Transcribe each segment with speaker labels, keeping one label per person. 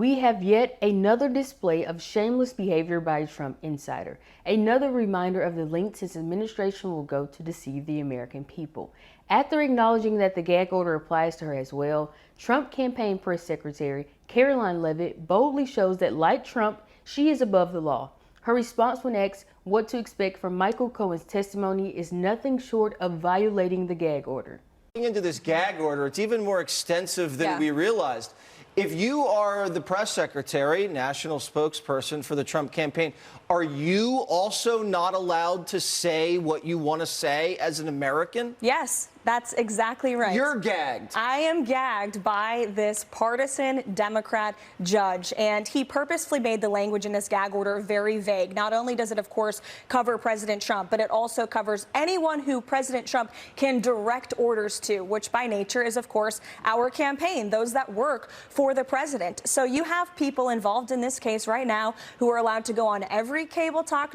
Speaker 1: We have yet another display of shameless behavior by a Trump insider. Another reminder of the lengths his administration will go to deceive the American people. After acknowledging that the gag order applies to her as well, Trump campaign press secretary Karoline Leavitt boldly shows that, like Trump, she is above the law. Her response when asked what to expect from Michael Cohen's testimony is nothing short of violating the gag order.
Speaker 2: Into this gag order, it's even more extensive than we realized. If you are the press secretary, national spokesperson for the Trump campaign, are you also not allowed to say what you want to say as an American?
Speaker 3: Yes, that's exactly right.
Speaker 2: You're gagged.
Speaker 3: I am gagged by this partisan Democrat judge, and he purposefully made the language in this gag order very vague. Not only does it, of course, cover President Trump, but it also covers anyone who President Trump can direct orders to, which by nature is, of course, our campaign, those that work for the president. So you have people involved in this case right now who are allowed to go on every cable talk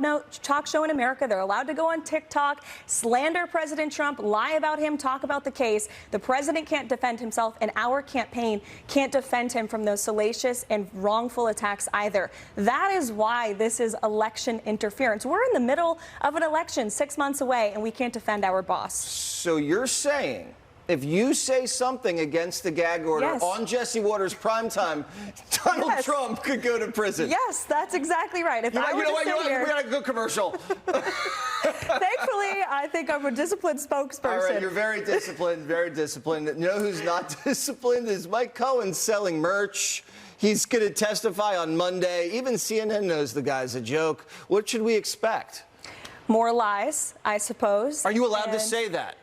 Speaker 3: show in America. They're allowed to go on TikTok, slander President Trump, lie about him, talk about the case. The president can't defend himself, and our campaign can't defend him from those salacious and wrongful attacks either. That is why this is election interference. We're in the middle of an election 6 months away, and we can't defend our boss.
Speaker 2: So you're saying if you say something against the gag order on Jesse Waters' primetime, Donald Trump could go to prison?
Speaker 3: Yes, that's exactly right. If I were to sit here,
Speaker 2: we got to go commercial.
Speaker 3: Thankfully, I think I'm a disciplined spokesperson.
Speaker 2: All right, you're very disciplined, very disciplined. You know who's not disciplined is Mike Cohen selling merch. He's going to testify on Monday. Even CNN knows the guy's a joke. What should we expect?
Speaker 3: More lies, I suppose.
Speaker 2: Are you allowed to say that?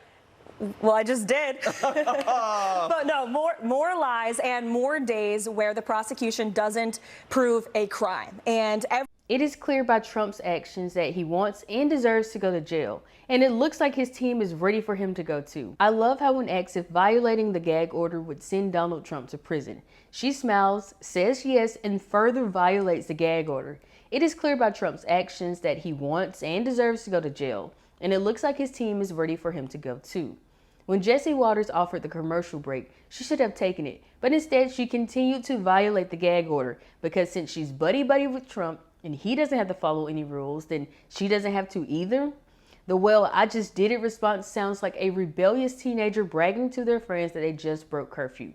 Speaker 3: Well, I just did. But no, more lies and more days where the prosecution doesn't prove a crime. And
Speaker 1: it is clear by Trump's actions that he wants and deserves to go to jail, and it looks like his team is ready for him to go too. I love how when asked if violating the gag order would send Donald Trump to prison, she smiles, says yes, and further violates the gag order. It is clear by Trump's actions that he wants and deserves to go to jail, and it looks like his team is ready for him to go too. When Jesse Waters offered the commercial break, she should have taken it, but instead she continued to violate the gag order because since she's buddy-buddy with Trump and he doesn't have to follow any rules, then she doesn't have to either. The "well, I just did it" response sounds like a rebellious teenager bragging to their friends that they just broke curfew.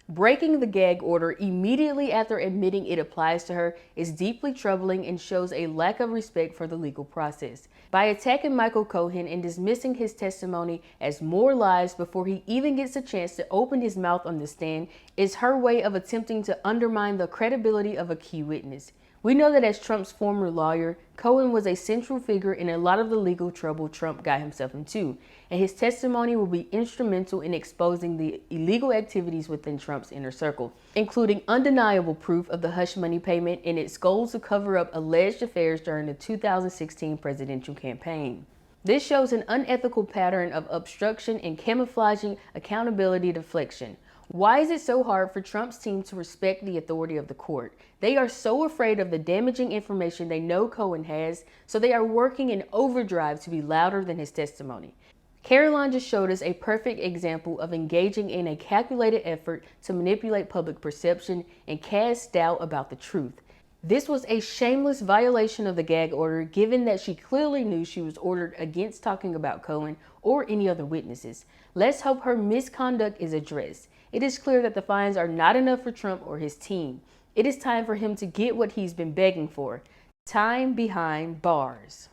Speaker 1: Breaking the gag order immediately after admitting it applies to her is deeply troubling and shows a lack of respect for the legal process. By attacking Michael Cohen and dismissing his testimony as more lies before he even gets a chance to open his mouth on the stand is her way of attempting to undermine the credibility of a key witness. We know that as Trump's former lawyer, Cohen was a central figure in a lot of the legal trouble Trump got himself into, and his testimony will be instrumental in exposing the illegal activities within Trump's inner circle, including undeniable proof of the hush money payment and its goals to cover up alleged affairs during the 2016 presidential campaign. This shows an unethical pattern of obstruction and camouflaging accountability deflection. Why is it so hard for Trump's team to respect the authority of the court? They are so afraid of the damaging information they know Cohen has, so they are working in overdrive to be louder than his testimony. Karoline just showed us a perfect example of engaging in a calculated effort to manipulate public perception and cast doubt about the truth. This was a shameless violation of the gag order, given that she clearly knew she was ordered against talking about Cohen or any other witnesses. Let's hope her misconduct is addressed. It is clear that the fines are not enough for Trump or his team. It is time for him to get what he's been begging for: time behind bars.